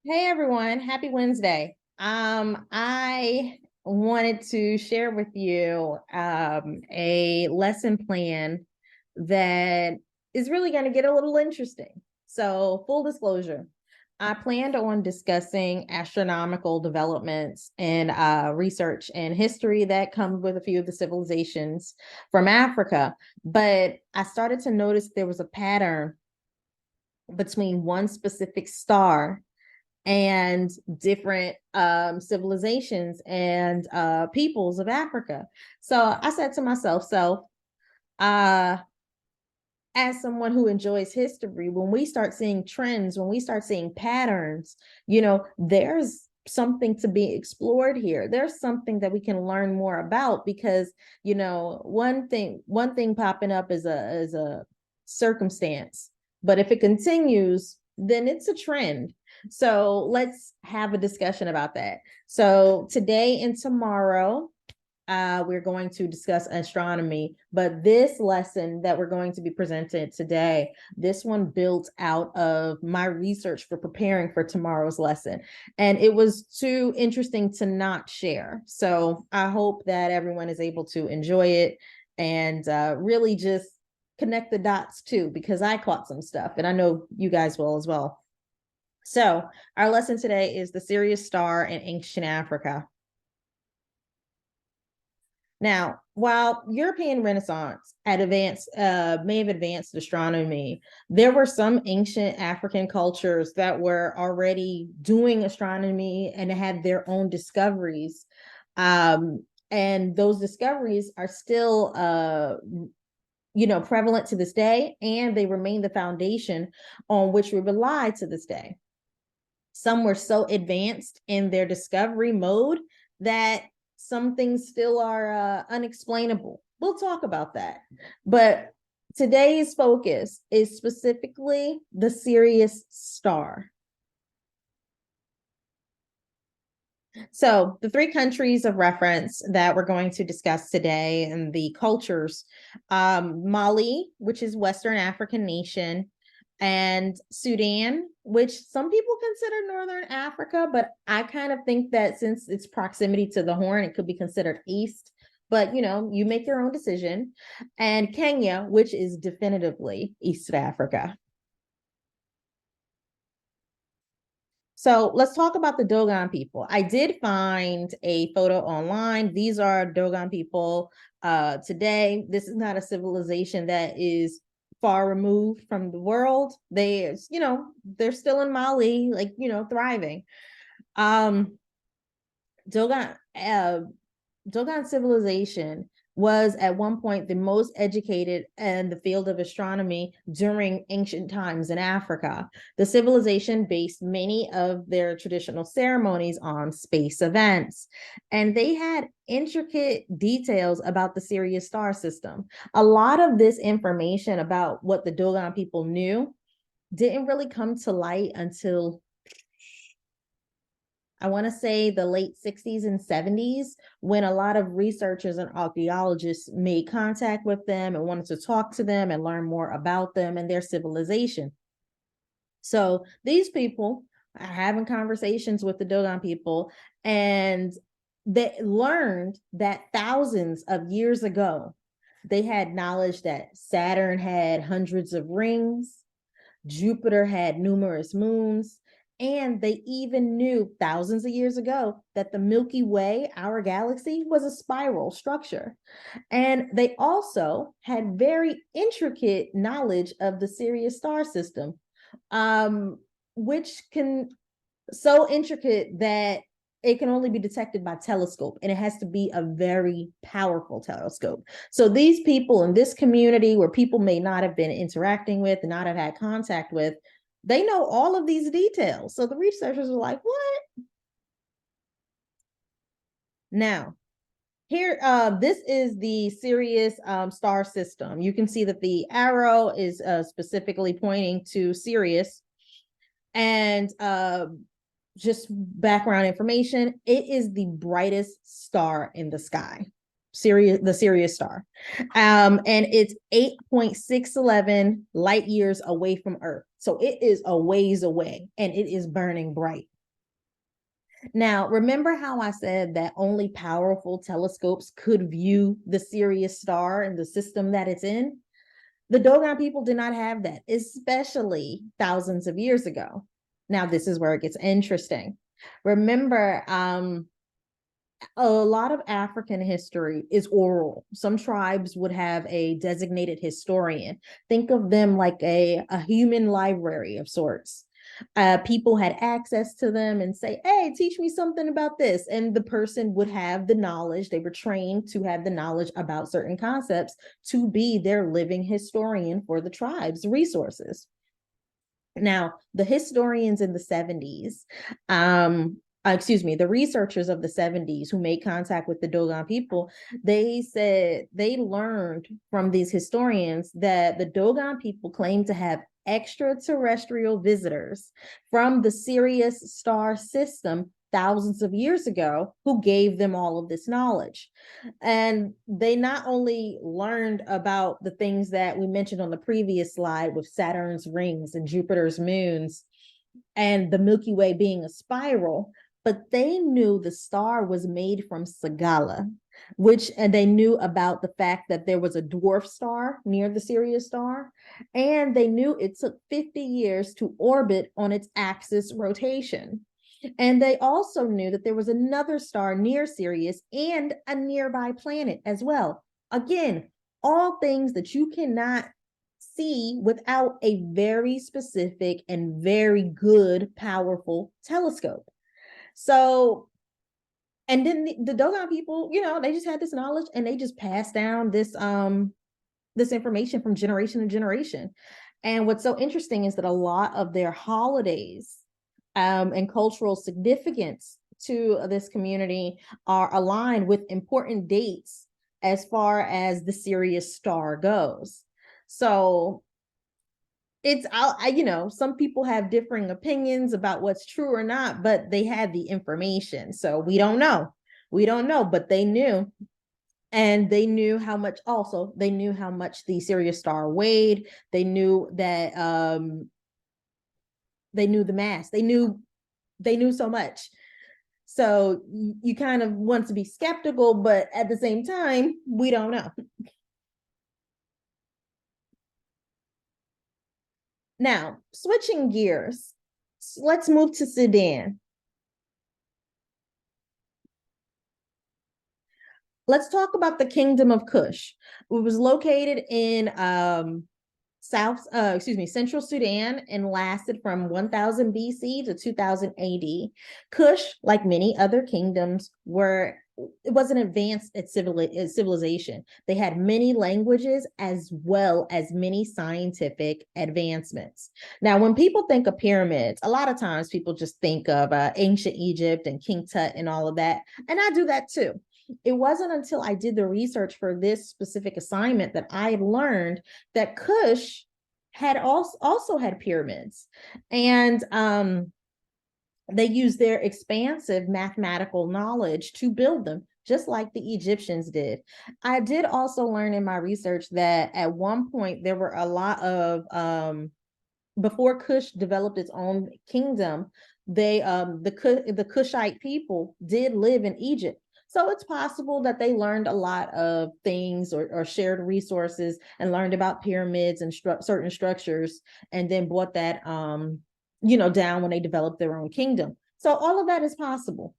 Hey everyone, happy Wednesday. I wanted to share with you a lesson plan that is really going to get a little interesting. So, full disclosure, I planned on discussing astronomical developments and research and history that comes with a few of the civilizations from Africa. But I started to notice there was a pattern between one specific star and different civilizations and peoples of Africa. So I said to myself, uh, as someone who enjoys history, when we start seeing trends, when we start seeing patterns, there's something to be explored here. There's something that we can learn more about because, one thing popping up is a circumstance, but if it continues, then it's a trend. So let's have a discussion about that. So today and tomorrow, we're going to discuss astronomy, but this lesson that we're going to be presented today, this one built out of my research for preparing for tomorrow's lesson. And it was too interesting to not share. So I hope that everyone is able to enjoy it and really just connect the dots too, because I caught some stuff and I know you guys will as well. So our lesson today is the Sirius Star in ancient Africa. Now, while European Renaissance may have advanced astronomy, there were some ancient African cultures that were already doing astronomy and had their own discoveries. And those discoveries are still, prevalent to this day, and they remain the foundation on which we rely to this day. Some were so advanced in their discovery mode that some things still are unexplainable. We'll talk about that. But today's focus is specifically the Sirius Star. So, the three countries of reference that we're going to discuss today and the cultures, Mali, which is Western African nation, and Sudan, which some people consider Northern Africa, but I kind of think that since its proximity to the Horn, it could be considered East. But you make your own decision. And Kenya, which is definitively East Africa. So let's talk about the Dogon people. I did find a photo online. These are Dogon people today. This is not a civilization that is far removed from the world. They're still in Mali, thriving. Um, Dogon, Dogon civilization was at one point the most educated in the field of astronomy during ancient times in Africa. The civilization based many of their traditional ceremonies on space events, and they had intricate details about the Sirius star system. A lot of this information about what the Dogon people knew didn't really come to light until I want to say the late 60s and 70s, when a lot of researchers and archaeologists made contact with them and wanted to talk to them and learn more about them and their civilization. So these people are having conversations with the Dogon people, and they learned that thousands of years ago, they had knowledge that Saturn had hundreds of rings, Jupiter had numerous moons, and they even knew thousands of years ago that the Milky Way, our galaxy, was a spiral structure. And they also had very intricate knowledge of the Sirius star system, which can so intricate that it can only be detected by telescope, and it has to be a very powerful telescope. So these people in this community where people may not have been interacting with, not have had contact with, they know all of these details. So the researchers are like, what? Now, here, this is the Sirius star system. You can see that the arrow is specifically pointing to Sirius. And just background information, it is the brightest star in the sky, the Sirius star. And it's 8.611 light years away from Earth. So it is a ways away, and it is burning bright. Now, remember how I said that only powerful telescopes could view the Sirius star and the system that it's in? The Dogon people did not have that, especially thousands of years ago. Now, this is where it gets interesting. Remember, a lot of African history is oral. Some tribes would have a designated historian. Think of them like a human library of sorts. People had access to them and say, hey, teach me something about this. And the person would have the knowledge. They were trained to have the knowledge about certain concepts to be their living historian for the tribe's resources. Now, the historians in the 70s, the researchers of the 70s who made contact with the Dogon people, they said they learned from these historians that the Dogon people claimed to have extraterrestrial visitors from the Sirius Star system thousands of years ago who gave them all of this knowledge. And they not only learned about the things that we mentioned on the previous slide with Saturn's rings and Jupiter's moons and the Milky Way being a spiral, but they knew the star was made from Sagala, and they knew about the fact that there was a dwarf star near the Sirius star, and they knew it took 50 years to orbit on its axis rotation. And they also knew that there was another star near Sirius and a nearby planet as well. Again, all things that you cannot see without a very specific and very good, powerful telescope. So, and then the Dogon people, they just had this knowledge and they just passed down this information from generation to generation. And what's so interesting is that a lot of their holidays and cultural significance to this community are aligned with important dates as far as the Sirius star goes. So it's some people have differing opinions about what's true or not, but they had the information. So we don't know, but they knew. And they knew how much the Sirius star weighed. They knew that they knew the mass. They knew so much. So you kind of want to be skeptical, but at the same time, we don't know. Now, switching gears, let's move to Sudan. Let's talk about the Kingdom of Kush. It was located in Central Sudan and lasted from 1000 BC to 2000 AD. Kush, like many other kingdoms, it was an advanced civilization. They had many languages as well as many scientific advancements. Now, when people think of pyramids, a lot of times people just think of ancient Egypt and King Tut and all of that. And I do that too. It wasn't until I did the research for this specific assignment that I learned that Kush had also had pyramids. And they used their expansive mathematical knowledge to build them, just like the Egyptians did. I did also learn in my research that at one point there were a lot of, before Kush developed its own kingdom, the Kushite people did live in Egypt. So it's possible that they learned a lot of things or shared resources and learned about pyramids and certain structures, and then brought that, down when they developed their own kingdom. So all of that is possible.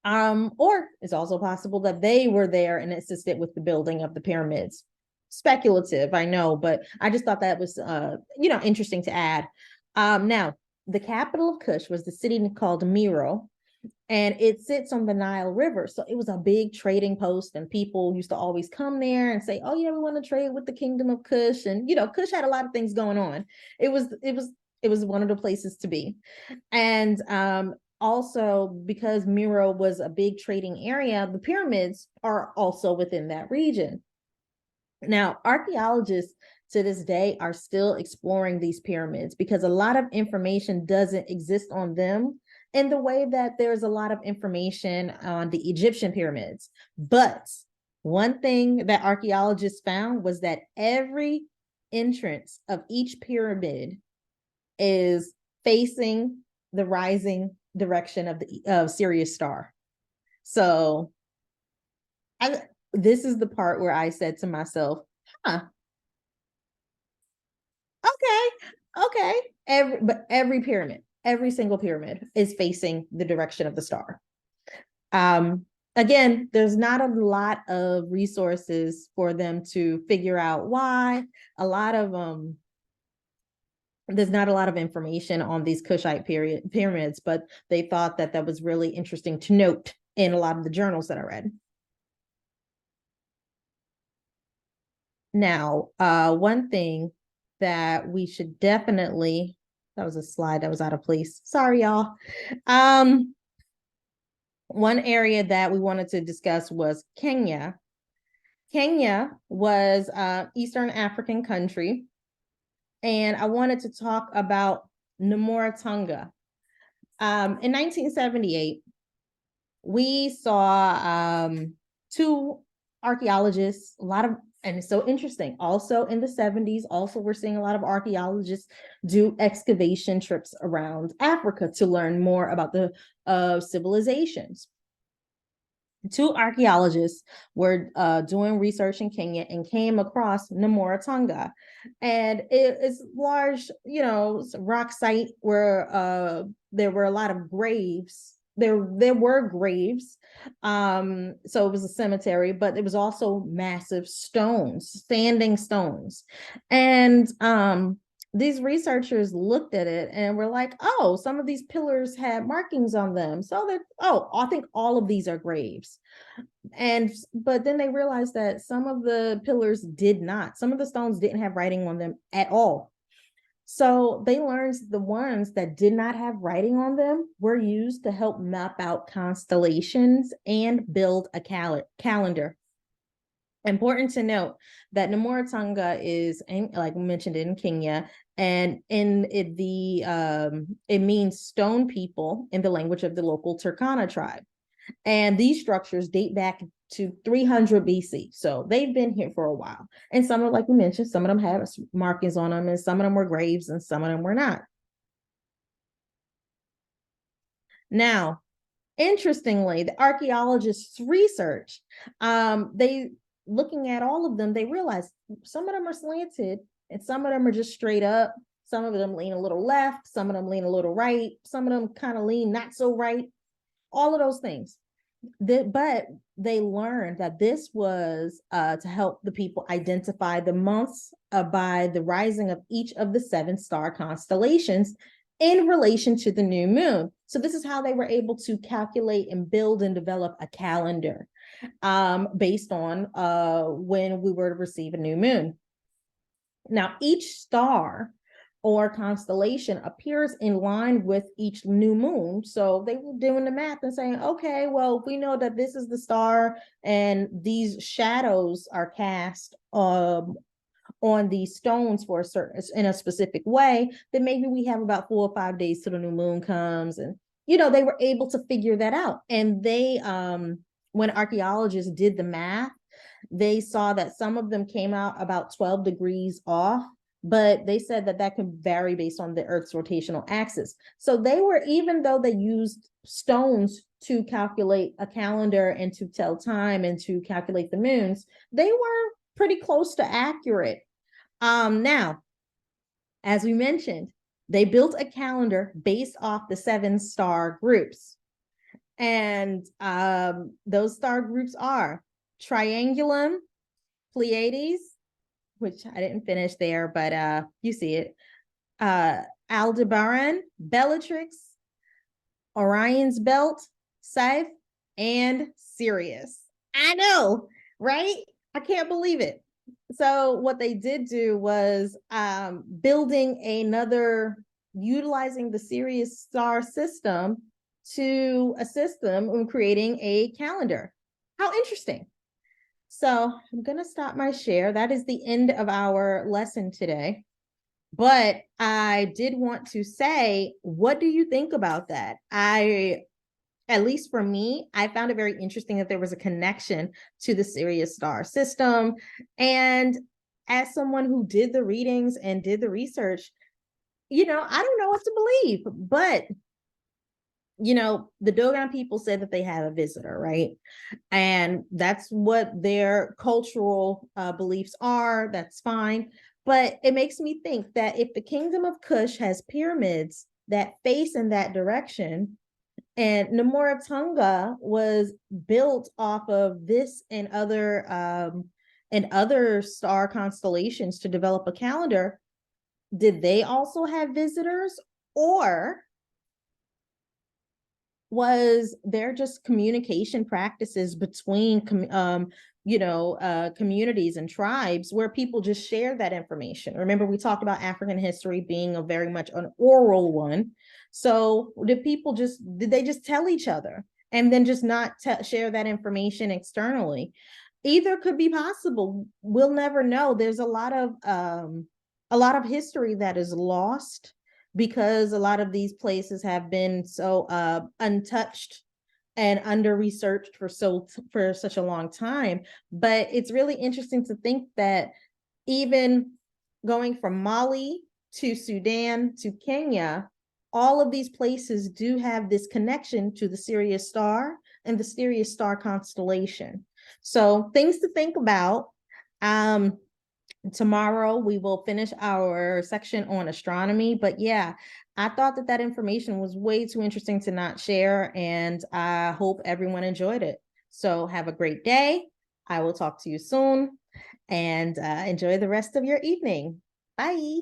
Or it's also possible that they were there and assisted with the building of the pyramids. Speculative, I know, but I just thought that was, interesting to add. Now, the capital of Kush was the city called Miro, and it sits on the Nile River. So it was a big trading post, and people used to always come there and say, oh yeah, we want to trade with the Kingdom of Kush. And, Kush had a lot of things going on. It was one of the places to be. And also, because Miro was a big trading area, the pyramids are also within that region. Now, archaeologists to this day are still exploring these pyramids because a lot of information doesn't exist on them in the way that there's a lot of information on the Egyptian pyramids. But one thing that archaeologists found was that every entrance of each pyramid is facing the rising direction of the Sirius Star. So this is the part where I said to myself, huh, okay. Every pyramid, every single pyramid is facing the direction of the star. Again, there's not a lot of resources for them to figure out why. There's not a lot of information on these Kushite pyramids, but they thought that that was really interesting to note in a lot of the journals that I read. Now, one thing that we should definitely, that was a slide that was out of place. Sorry, y'all. One area that we wanted to discuss was Kenya. Kenya was an Eastern African country, and I wanted to talk about Namoratunga. In 1978, we saw two archaeologists, and it's so interesting. Also in the 70s, also we're seeing a lot of archaeologists do excavation trips around Africa to learn more about the civilizations. Two archaeologists were doing research in Kenya and came across Namoratunga. And it is large, rock site where there were a lot of graves. There were graves. So it was a cemetery, but it was also massive stones, standing stones. And these researchers looked at it and were like, oh, some of these pillars had markings on them. So that, I think all of these are graves. But then they realized that some of the pillars did not. Some of the stones didn't have writing on them at all. So they learned the ones that did not have writing on them were used to help map out constellations and build a calendar. Important to note that Namoratunga is, like mentioned, in Kenya, and it means stone people in the language of the local Turkana tribe. And these structures date back to 300 BC. So they've been here for a while. And some of, like we mentioned, some of them have markings on them, and some of them were graves, and some of them were not. Now, interestingly, the archaeologists' research, they looking at all of them, they realized some of them are slanted and some of them are just straight up. Some of them lean a little left, some of them lean a little right, some of them kind of lean not so right, all of those things. But they learned that this was to help the people identify the months by the rising of each of the 7 star constellations in relation to the new moon. So this is how they were able to calculate and build and develop a calendar based on when we were to receive a new moon. Now, each star or constellation appears in line with each new moon. So they were doing the math and saying, okay, well, we know that this is the star and these shadows are cast on these stones for in a specific way, then maybe we have about 4 or 5 days till the new moon comes. And, they were able to figure that out. And they, when archaeologists did the math, they saw that some of them came out about 12 degrees off, but they said that that could vary based on the Earth's rotational axis. So they were, even though they used stones to calculate a calendar and to tell time and to calculate the moons, they were pretty close to accurate. Now, as we mentioned, they built a calendar based off the 7 star groups. And those star groups are Triangulum, Pleiades, which I didn't finish there, but you see it, Aldebaran, Bellatrix, Orion's Belt, Scythe, and Sirius. I know, right? I can't believe it. So what they did do was utilizing the Sirius Star system to assist them in creating a calendar. How interesting. So I'm going to stop my share. That is the end of our lesson today. But I did want to say, what do you think about that? At least for me, I found it very interesting that there was a connection to the Sirius Star system. And as someone who did the readings and did the research, I don't know what to believe. But, the Dogon people said that they had a visitor, right? And that's what their cultural beliefs are. That's fine. But it makes me think that if the kingdom of Kush has pyramids that face in that direction, and Namora Tonga was built off of this and other star constellations to develop a calendar, did they also have visitors, or was there just communication practices between communities and tribes where people just share that information? Remember, we talked about African history being a very much an oral one. So did they just tell each other and then just not share that information externally? Either could be possible. We'll never know. There's a lot of history that is lost because a lot of these places have been so untouched and under researched for such a long time. But it's really interesting to think that even going from Mali to Sudan to Kenya, all of these places do have this connection to the Sirius Star and the Sirius Star constellation. So things to think about. Tomorrow we will finish our section on astronomy, but yeah, I thought that information was way too interesting to not share, and I hope everyone enjoyed it. So have a great day. I will talk to you soon, and enjoy the rest of your evening. Bye.